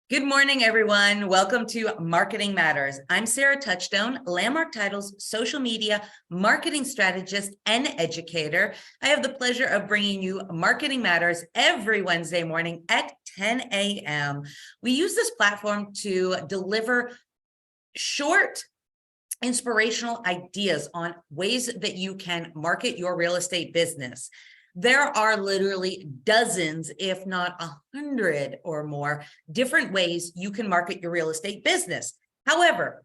Good morning, everyone. Welcome to Marketing Matters. I'm Sarah Touchstone, Landmark Title's social media marketing strategist and educator. I have the pleasure of bringing you Marketing Matters every Wednesday morning at 10 a.m. We use this platform to deliver short, inspirational ideas on ways that you can market your real estate business. There are literally dozens, if not 100 or more, different ways you can market your real estate business. However,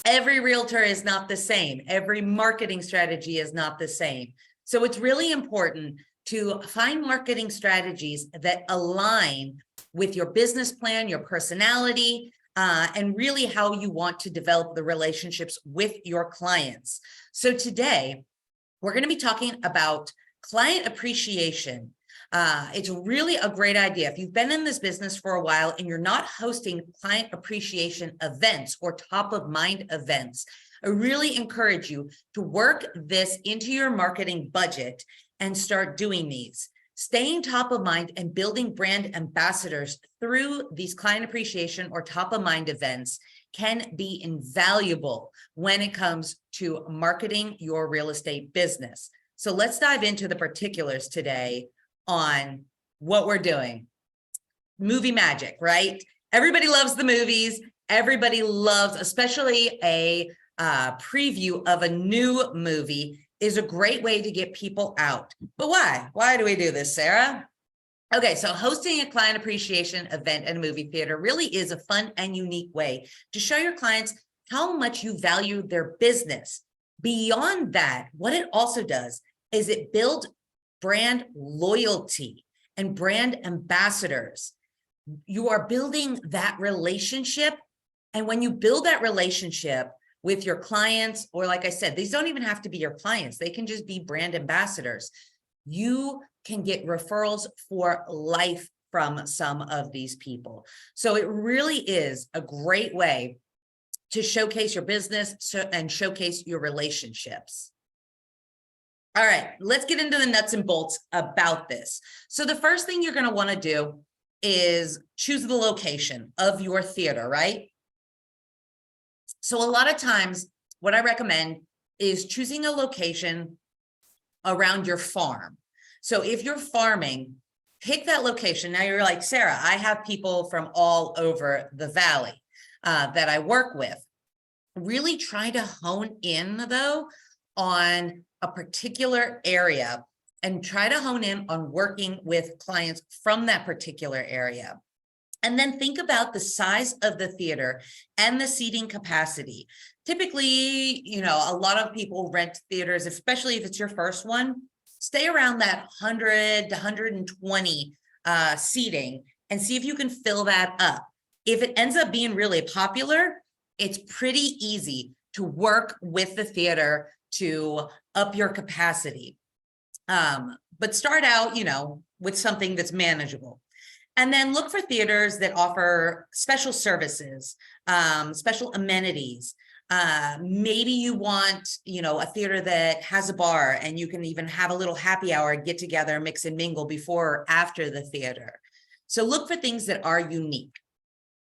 every realtor is not the same. Every marketing strategy is not the same. So it's really important to find marketing strategies that align with your business plan, your personality, and really how you want to develop the relationships with your clients. So today, we're going to be talking about client appreciation. It's really a great idea. If you've been in this business for a while and you're not hosting client appreciation events or top of mind events, I really encourage you to work this into your marketing budget and start doing these. Staying top of mind and building brand ambassadors through these client appreciation or top of mind events can be invaluable when it comes to marketing your real estate business. So let's dive into the particulars today on what we're doing. Movie magic, right? Everybody loves the movies. Everybody loves, especially a preview of a new movie is a great way to get people out. But why? Why do we do this, Sarah? Okay, so hosting a client appreciation event at a movie theater really is a fun and unique way to show your clients how much you value their business. Beyond that, what it also does is it builds brand loyalty and brand ambassadors. You are building that relationship. And when you build that relationship with your clients, or like I said, these don't even have to be your clients. They can just be brand ambassadors. You can get referrals for life from some of these people. So it really is a great way to showcase your business and showcase your relationships. All right, let's get into the nuts and bolts about this. So the first thing you're going to want to do is choose the location of your theater, right? So a lot of times what I recommend is choosing a location around your farm. So if you're farming, pick that location. Now you're like, Sarah, I have people from all over the valley that I work with. Really try to hone in, though, on a particular area and try to hone in on working with clients from that particular area. And then think about the size of the theater and the seating capacity. Typically, a lot of people rent theaters, especially if it's your first one, stay around that 100 to 120 seating and see if you can fill that up. If it ends up being really popular, it's pretty easy to work with the theater to up your capacity. But start out, with something that's manageable. And then look for theaters that offer special services, special amenities. Maybe you want, a theater that has a bar and you can even have a little happy hour, get together, mix and mingle before or after the theater. So look for things that are unique.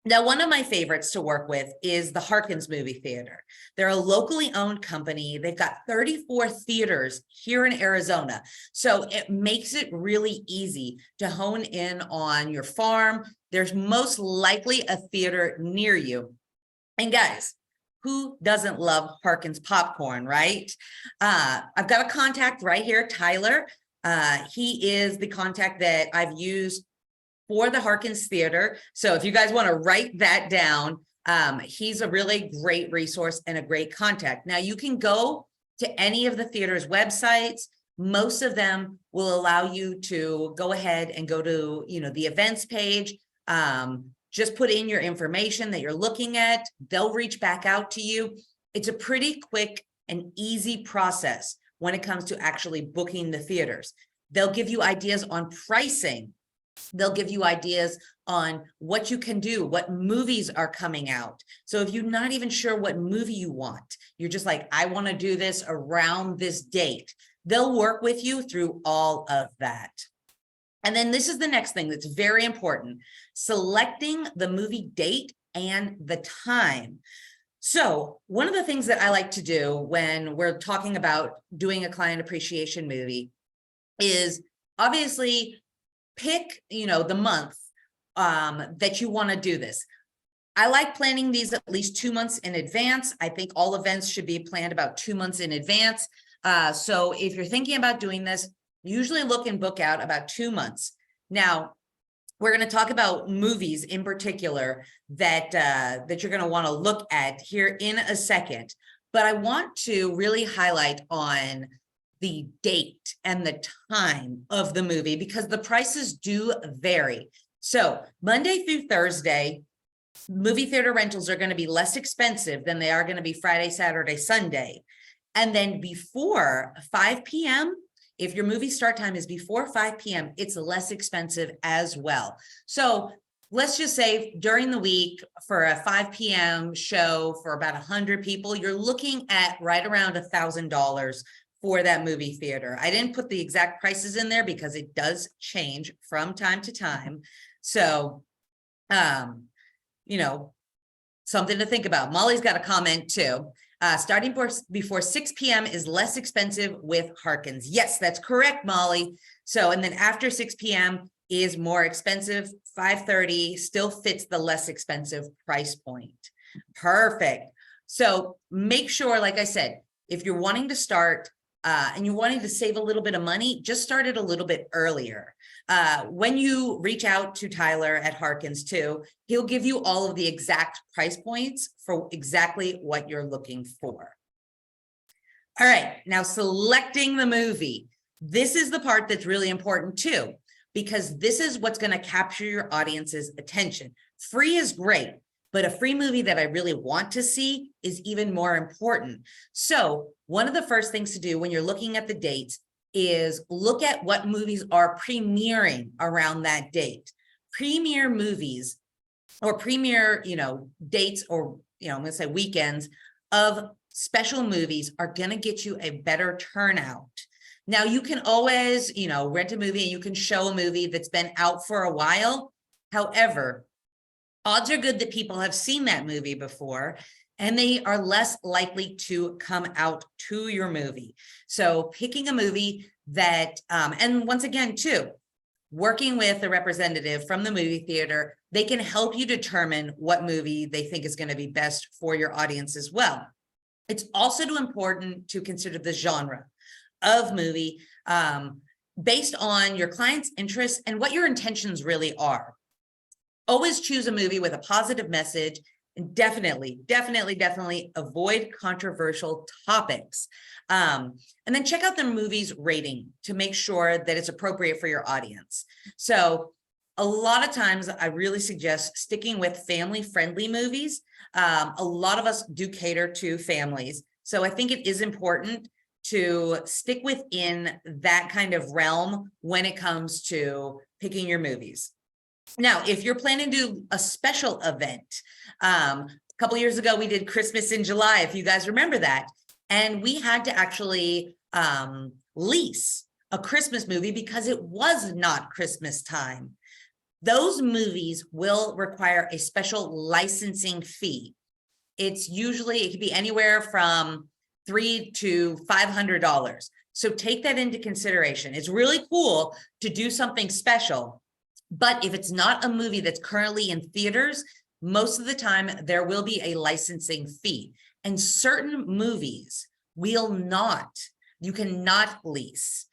Now, one of my favorites to work with is the Harkins Movie Theater. They're a locally owned company. They've got 34 theaters here in Arizona. So it makes it really easy to hone in on your farm. There's most likely a theater near you. And guys, who doesn't love Harkins popcorn, right? I've got a contact right here, Tyler. He is the contact that I've used for the Harkins Theater. So if you guys want to write that down, he's a really great resource and a great contact. Now you can go to any of the theater's websites. Most of them will allow you to go ahead and go to, the events page. Just put in your information that you're looking at. They'll reach back out to you. It's a pretty quick and easy process when it comes to actually booking the theaters. They'll give you ideas on pricing. They'll give you ideas on what you can do, what movies are coming out. So if you're not even sure what movie you want, you're just like, I want to do this around this date. They'll work with you through all of that. And then this is the next thing that's very important, selecting the movie date and the time. So one of the things that I like to do when we're talking about doing a client appreciation movie is obviously pick, the month that you want to do this. I like planning these at least 2 months in advance. I think all events should be planned about 2 months in advance. So if you're thinking about doing this, usually look and book out about 2 months. Now, we're going to talk about movies in particular that you're going to want to look at here in a second. But I want to really highlight on the date and the time of the movie because the prices do vary. So Monday through Thursday, movie theater rentals are going to be less expensive than they are going to be Friday, Saturday, Sunday. And then before 5 p.m., if your movie start time is before 5 p.m., it's less expensive as well. So let's just say during the week for a 5 p.m. show for about 100 people, you're looking at right around $1,000 for that movie theater. I didn't put the exact prices in there because it does change from time to time. So, something to think about. Molly's got a comment too. Starting before 6 p.m. is less expensive with Harkins. Yes, that's correct, Molly. So, and then after 6 p.m. is more expensive. 5:30 still fits the less expensive price point. Perfect. So make sure, like I said, if you're wanting to start and you're wanting to save a little bit of money, just start it a little bit earlier. When you reach out to Tyler at Harkins too, he'll give you all of the exact price points for exactly what you're looking for. All right, now selecting the movie. This is the part that's really important too, because this is what's going to capture your audience's attention. Free is great, but a free movie that I really want to see is even more important. So one of the first things to do when you're looking at the dates is look at what movies are premiering around that date. Premiere movies or premiere, dates or, I'm going to say weekends of special movies are going to get you a better turnout. Now you can always, rent a movie and you can show a movie that's been out for a while. However, odds are good that people have seen that movie before and they are less likely to come out to your movie. So picking a movie that, and once again, too, working with a representative from the movie theater, they can help you determine what movie they think is going to be best for your audience as well. It's also important to consider the genre of movie based on your client's interests and what your intentions really are. Always choose a movie with a positive message and definitely avoid controversial topics. And then check out the movie's rating to make sure that it's appropriate for your audience. So a lot of times I really suggest sticking with family-friendly movies. A lot of us do cater to families. So I think it is important to stick within that kind of realm when it comes to picking your movies. Now, if you're planning to do a special event, a couple years ago, we did Christmas in July, if you guys remember that. And we had to actually lease a Christmas movie because it was not Christmas time. Those movies will require a special licensing fee. It's usually, it could be anywhere from $300 to $500. So take that into consideration. It's really cool to do something special. But if it's not a movie that's currently in theaters, most of the time there will be a licensing fee. And certain movies you cannot lease.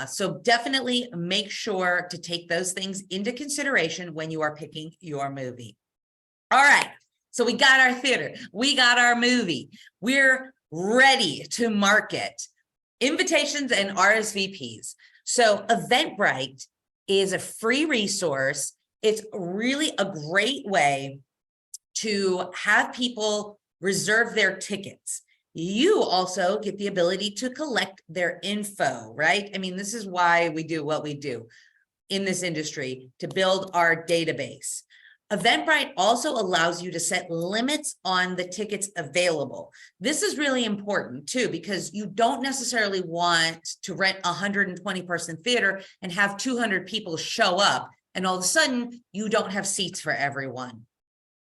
So definitely make sure to take those things into consideration when you are picking your movie. All right, so we got our theater, we got our movie. We're ready to market. Invitations and RSVPs. So Eventbrite is a free resource. It's really a great way to have people reserve their tickets. You also get the ability to collect their info, right? I mean, this is why we do what we do in this industry, to build our database. Eventbrite also allows you to set limits on the tickets available. This is really important too, because you don't necessarily want to rent a 120-person theater and have 200 people show up, and all of a sudden you don't have seats for everyone.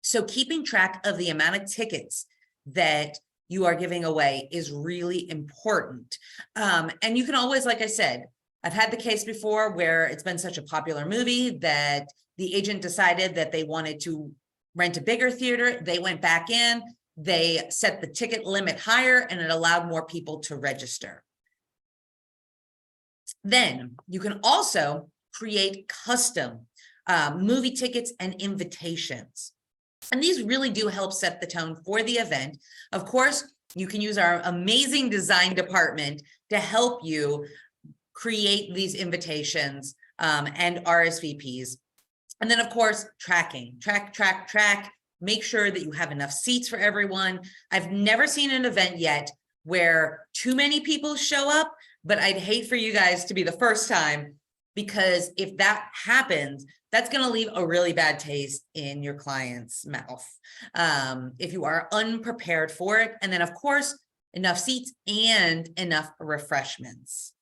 So keeping track of the amount of tickets that you are giving away is really important. And you can always, like I said, I've had the case before where it's been such a popular movie that the agent decided that they wanted to rent a bigger theater. They went back in, they set the ticket limit higher, and it allowed more people to register. Then you can also create custom movie tickets and invitations. And these really do help set the tone for the event. Of course, you can use our amazing design department to help you create these invitations and RSVPs. And then, of course, tracking, track, make sure that you have enough seats for everyone. I've never seen an event yet where too many people show up, but I'd hate for you guys to be the first time, because if that happens, that's going to leave a really bad taste in your client's mouth if you are unprepared for it. And then, of course, enough seats and enough refreshments.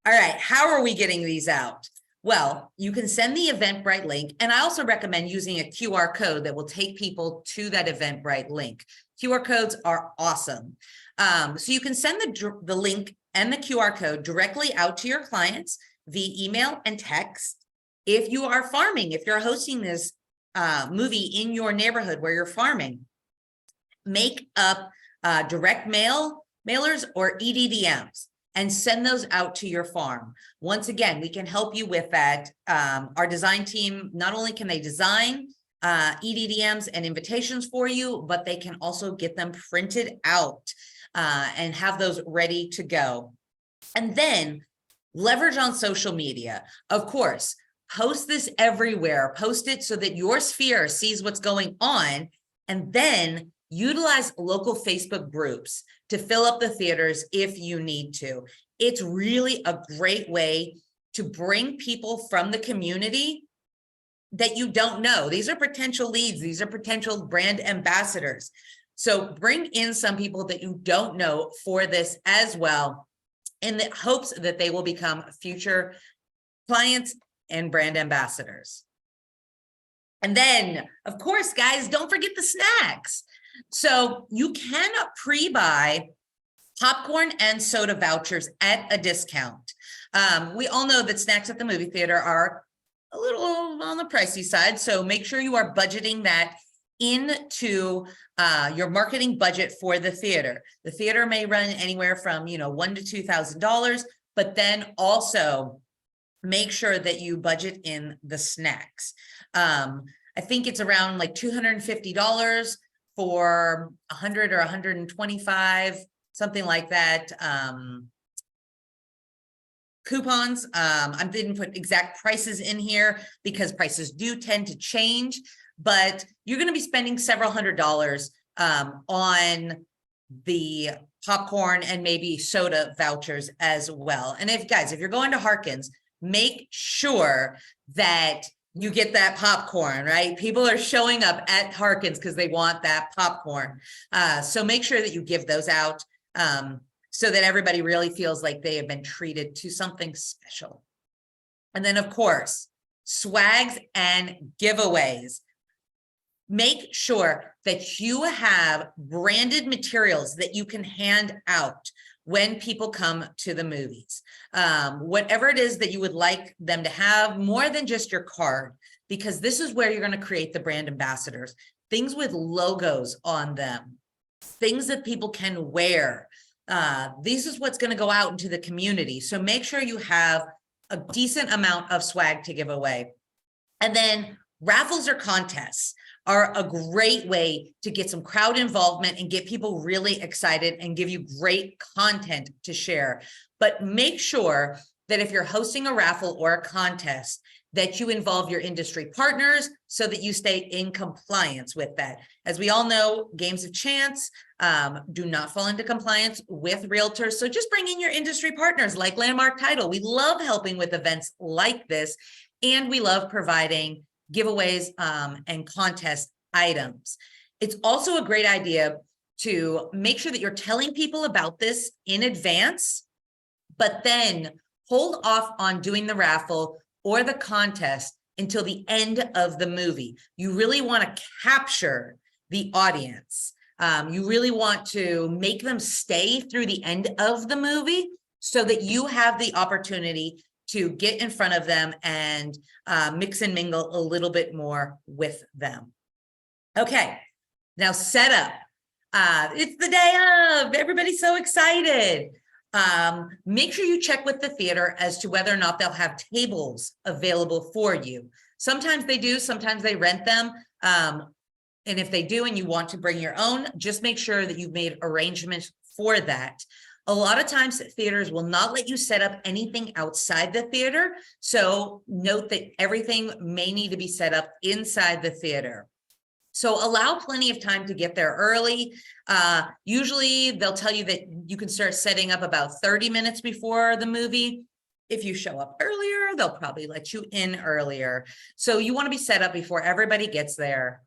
All right, how are we getting these out? Well, you can send the Eventbrite link, and I also recommend using a QR code that will take people to that Eventbrite link. QR codes are awesome. So you can send the link and the QR code directly out to your clients via email and text. If you are farming, if you're hosting this movie in your neighborhood where you're farming, make up direct mailers or EDDMs and send those out to your farm. Once again, we can help you with that. Our design team, not only can they design EDDMs and invitations for you, but they can also get them printed out and have those ready to go. And then leverage on social media. Of course, post this everywhere. Post it so that your sphere sees what's going on, and then utilize local Facebook groups to fill up the theaters if you need to. It's really a great way to bring people from the community that you don't know. These are potential leads. These are potential brand ambassadors. So bring in some people that you don't know for this as well, in the hopes that they will become future clients and brand ambassadors. And then, of course, guys, don't forget the snacks. So you can pre-buy popcorn and soda vouchers at a discount. We all know that snacks at the movie theater are a little on the pricey side, so make sure you are budgeting that into your marketing budget for the theater. The theater may run anywhere from $1,000 to $2,000, but then also make sure that you budget in the snacks. I think it's around like $250 for 100 or 125, something like that. Coupons. I didn't put exact prices in here because prices do tend to change, but you're going to be spending several $100s on the popcorn and maybe soda vouchers as well. And if you're going to Harkins, make sure that you get that popcorn, right? People are showing up at Harkins because they want that popcorn. So make sure that you give those out so that everybody really feels like they have been treated to something special. And then, of course, swags and giveaways. Make sure that you have branded materials that you can hand out when people come to the movies. Whatever it is that you would like them to have, more than just your card, because this is where you're going to create the brand ambassadors. Things with logos on them, things that people can wear. This is what's going to go out into the community. So make sure you have a decent amount of swag to give away. And then raffles or contests are a great way to get some crowd involvement and get people really excited and give you great content to share. But make sure that if you're hosting a raffle or a contest, that you involve your industry partners so that you stay in compliance with that. As we all know, games of chance do not fall into compliance with realtors. So just bring in your industry partners like Landmark Title. We love helping with events like this, and we love providing giveaways, and contest items. It's also a great idea to make sure that you're telling people about this in advance, but then hold off on doing the raffle or the contest until the end of the movie. You really want to capture the audience. You really want to make them stay through the end of the movie so that you have the opportunity to get in front of them and mix and mingle a little bit more with them. Okay, now set up. It's the day of, everybody's so excited. Make sure you check with the theater as to whether or not they'll have tables available for you. Sometimes they do, sometimes they rent them. And if they do and you want to bring your own, just make sure that you've made arrangements for that. A lot of times theaters will not let you set up anything outside the theater. So note that everything may need to be set up inside the theater. So allow plenty of time to get there early. Usually they'll tell you that you can start setting up about 30 minutes before the movie. If you show up earlier, they'll probably let you in earlier. So you want to be set up before everybody gets there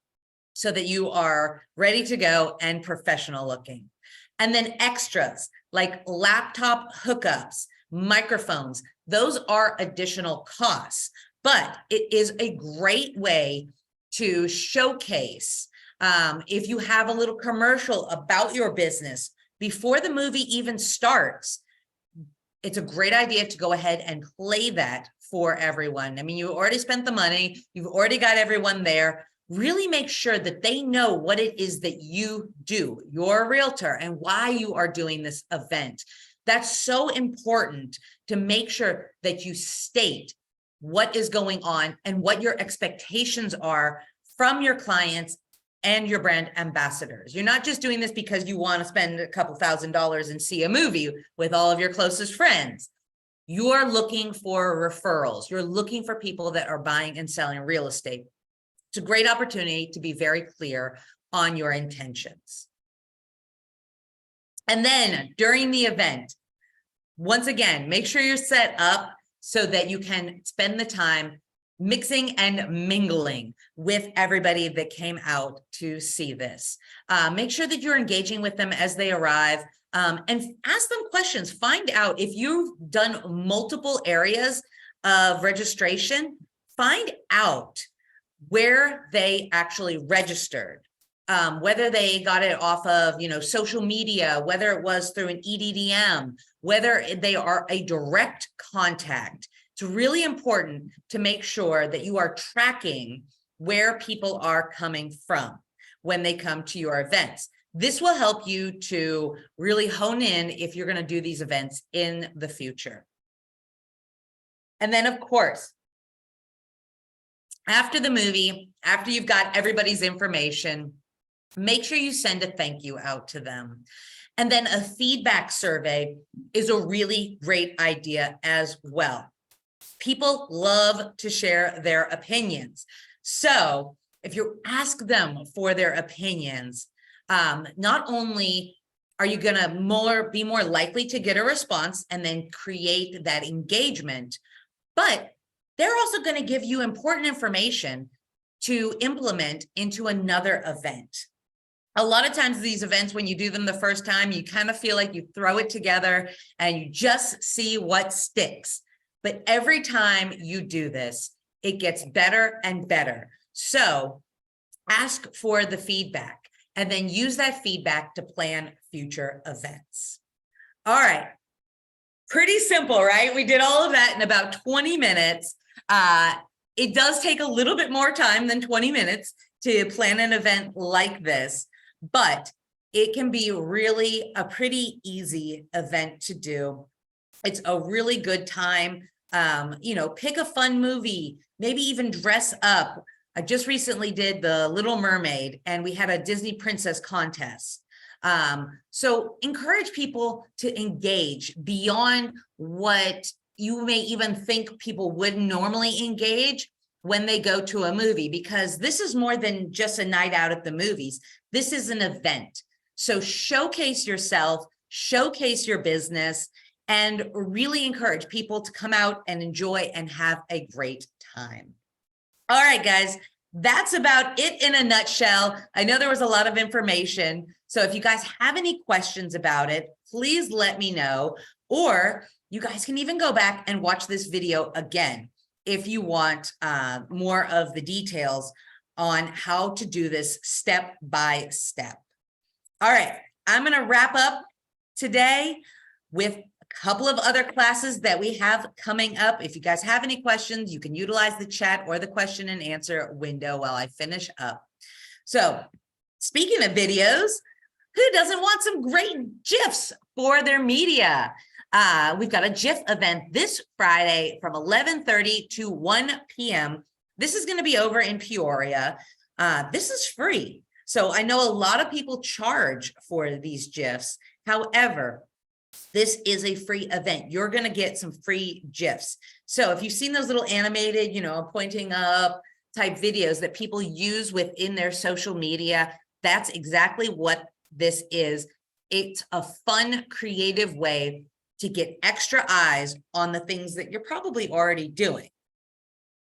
so that you are ready to go and professional looking. And then extras like laptop hookups, microphones, those are additional costs, but it is a great way to showcase. If you have a little commercial about your business before the movie even starts, it's a great idea to go ahead and play that for everyone. I mean, you already spent the money, you've already got everyone there. Really make sure that they know what it is that you do. You're a realtor and why you are doing this event. That's so important to make sure that you state what is going on and what your expectations are from your clients and your brand ambassadors. You're not just doing this because you want to spend a couple $1,000s and see a movie with all of your closest friends. You are looking for referrals. You're looking for people that are buying and selling real estate. It's a great opportunity to be very clear on your intentions. And then during the event, once again, make sure you're set up so that you can spend the time mixing and mingling with everybody that came out to see this. Make sure that you're engaging with them as they arrive, and ask them questions. Find out if you've done multiple areas of registration, find out where they actually registered, whether they got it off of, social media, whether it was through an EDDM, whether they are a direct contact. It's really important to make sure that you are tracking where people are coming from when they come to your events. This will help you to really hone in if you're going to do these events in the future. And then, of course, after the movie, after you've got everybody's information, make sure you send a thank you out to them. And then a feedback survey is a really great idea as well. People love to share their opinions. So if you ask them for their opinions, not only are you going to be more likely to get a response and then create that engagement, but they're also going to give you important information to implement into another event. A lot of times these events, when you do them the first time, you kind of feel like you throw it together and you just see what sticks. But every time you do this, it gets better and better. So ask for the feedback and then use that feedback to plan future events. All right. Pretty simple, right? We did all of that in about 20 minutes. It does take a little bit more time than 20 minutes to plan an event like this, but it can be really a pretty easy event to do. It's a really good time. Pick a fun movie, maybe even dress up. I just recently did The Little Mermaid and we had a Disney princess contest. So encourage people to engage beyond what you may even think people would normally engage when they go to a movie, because this is more than just a night out at the movies. This is an event. So showcase yourself, showcase your business, and really encourage people to come out and enjoy and have a great time. All right, guys, that's about it in a nutshell. I know there was a lot of information. So if you guys have any questions about it, please let me know. Or you guys can even go back and watch this video again if you want more of the details on how to do this step by step. All right, I'm going to wrap up today with a couple of other classes that we have coming up. If you guys have any questions, you can utilize the chat or the question and answer window while I finish up. So speaking of videos, who doesn't want some great GIFs for their media? We've got a GIF event this Friday from 11:30 to 1 p.m. This is going to be over in Peoria. This is free. So I know a lot of people charge for these GIFs. However, this is a free event. You're going to get some free GIFs. So if you've seen those little animated, pointing up type videos that people use within their social media, that's exactly what this is. It's a fun, creative way to get extra eyes on the things that you're probably already doing.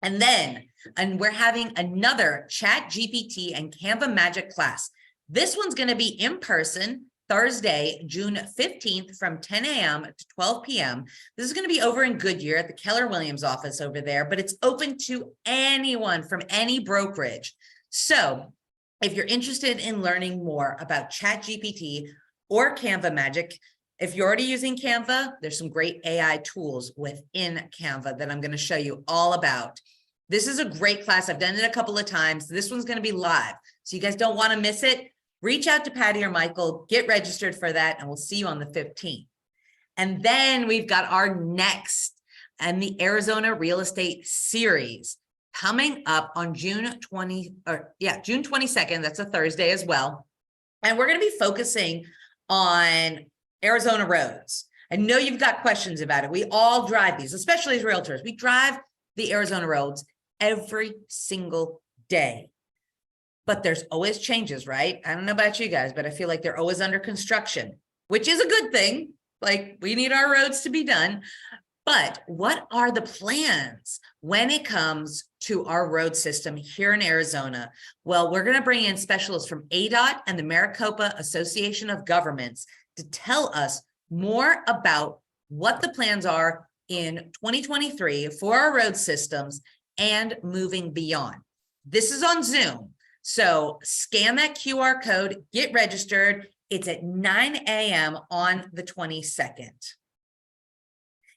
And we're having another Chat GPT and Canva Magic class. This one's going to be in person Thursday, June 15th from 10 a.m. to 12 p.m. This is going to be over in Goodyear at the Keller Williams office over there, but it's open to anyone from any brokerage. So if you're interested in learning more about Chat GPT or Canva Magic, if you're already using Canva, there's some great AI tools within Canva that I'm going to show you all about. This is a great class. I've done it a couple of times. This one's going to be live, so you guys don't want to miss it. Reach out to Patty or Michael, get registered for that, and we'll see you on the 15th. And then we've got our next and the Arizona Real Estate Series coming up on June 22nd. That's a Thursday as well. And we're going to be focusing on Arizona roads. I know you've got questions about it. We all drive these, especially as realtors. We drive the Arizona roads every single day. But there's always changes, right? I don't know about you guys, but I feel like they're always under construction, which is a good thing. Like, we need our roads to be done. But what are the plans when it comes to our road system here in Arizona? Well, we're going to bring in specialists from ADOT and the Maricopa Association of Governments to tell us more about what the plans are in 2023 for our road systems and moving beyond. This is on Zoom. So scan that QR code, get registered. It's at 9 a.m. on the 22nd.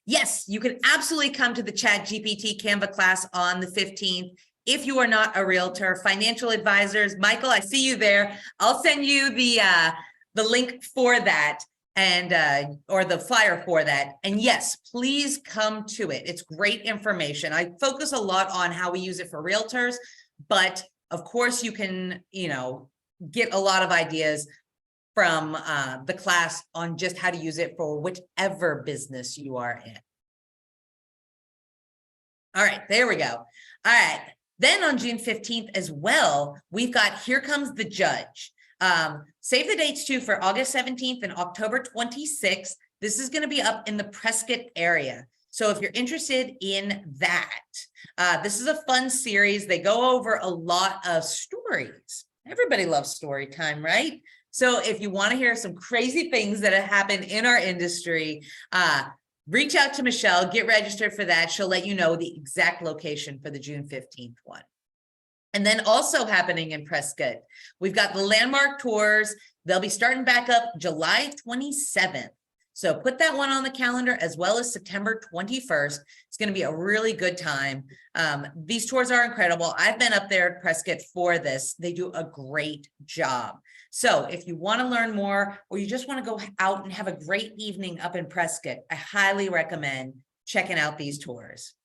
Yes, you can absolutely come to the Chat GPT Canva class on the 15th. If you are not a realtor, financial advisors, Michael, I see you there. I'll send you the link for that and or the flyer for that. And yes, please come to it. It's great information. I focus a lot on how we use it for realtors, but of course you can, get a lot of ideas from the class on just how to use it for whichever business you are in. All right, there we go. All right, then on June 15th as well, we've got Here Comes the Judge. Save the dates too for August 17th and October 26th. This is going to be up in the Prescott area. So if you're interested in that, this is a fun series. They go over a lot of stories. Everybody loves story time, right? So if you want to hear some crazy things that have happened in our industry, reach out to Michelle, get registered for that. She'll let you know the exact location for the June 15th one. And then also happening in Prescott, we've got the landmark tours. They'll be starting back up July 27th. So put that one on the calendar, as well as September 21st. It's going to be a really good time. These tours are incredible. I've been up there at Prescott for this. They do a great job. So if you want to learn more, or you just want to go out and have a great evening up in Prescott, I highly recommend checking out these tours.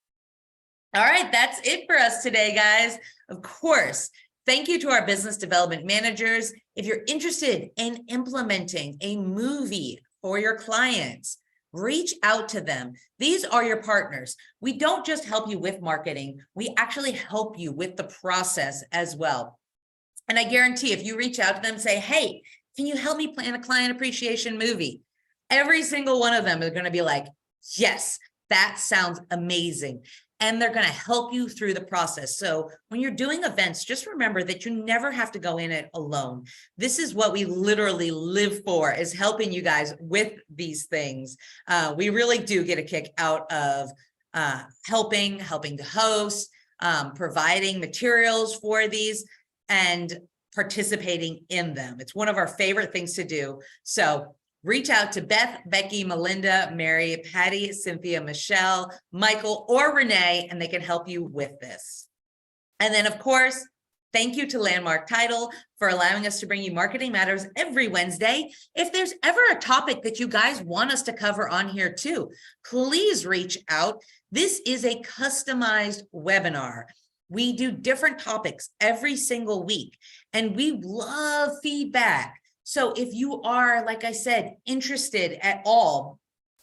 All right, that's it for us today, guys. Of course, thank you to our business development managers. If you're interested in implementing a movie for your clients, reach out to them. These are your partners. We don't just help you with marketing, we actually help you with the process as well. And I guarantee if you reach out to them and say, hey, can you help me plan a client appreciation movie? Every single one of them is going to be like, yes, that sounds amazing. and they're going to help you through the process. So when you're doing events, just remember that you never have to go in it alone. This is what we literally live for, is helping you guys with these things. We really do get a kick out of helping to host, providing materials for these, and participating in them. It's one of our favorite things to do. So reach out to Beth, Becky, Melinda, Mary, Patty, Cynthia, Michelle, Michael, or Renee, and they can help you with this. And then, of course, thank you to Landmark Title for allowing us to bring you Marketing Matters every Wednesday. If there's ever a topic that you guys want us to cover on here too, please reach out. This is a customized webinar. We do different topics every single week, and we love feedback. So if you are, like I said, interested at all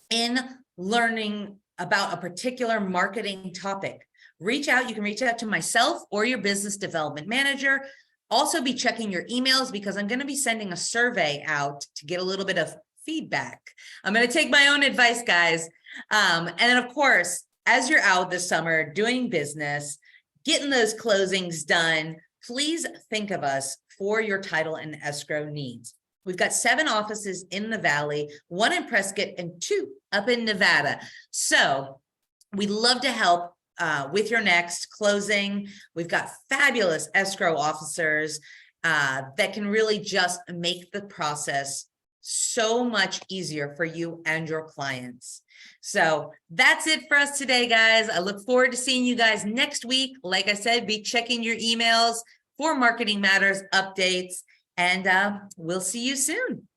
in learning about a particular marketing topic, reach out. You can reach out to myself or your business development manager. Also be checking your emails, because I'm going to be sending a survey out to get a little bit of feedback. I'm going to take my own advice, guys. And then, of course, as you're out this summer doing business, getting those closings done, please think of us for your title and escrow needs. We've got 7 offices in the Valley, 1 in Prescott, and 2 up in Nevada. So we'd love to help with your next closing. We've got fabulous escrow officers that can really just make the process so much easier for you and your clients. So that's it for us today, guys. I look forward to seeing you guys next week. Like I said, be checking your emails for Marketing Matters updates, and we'll see you soon.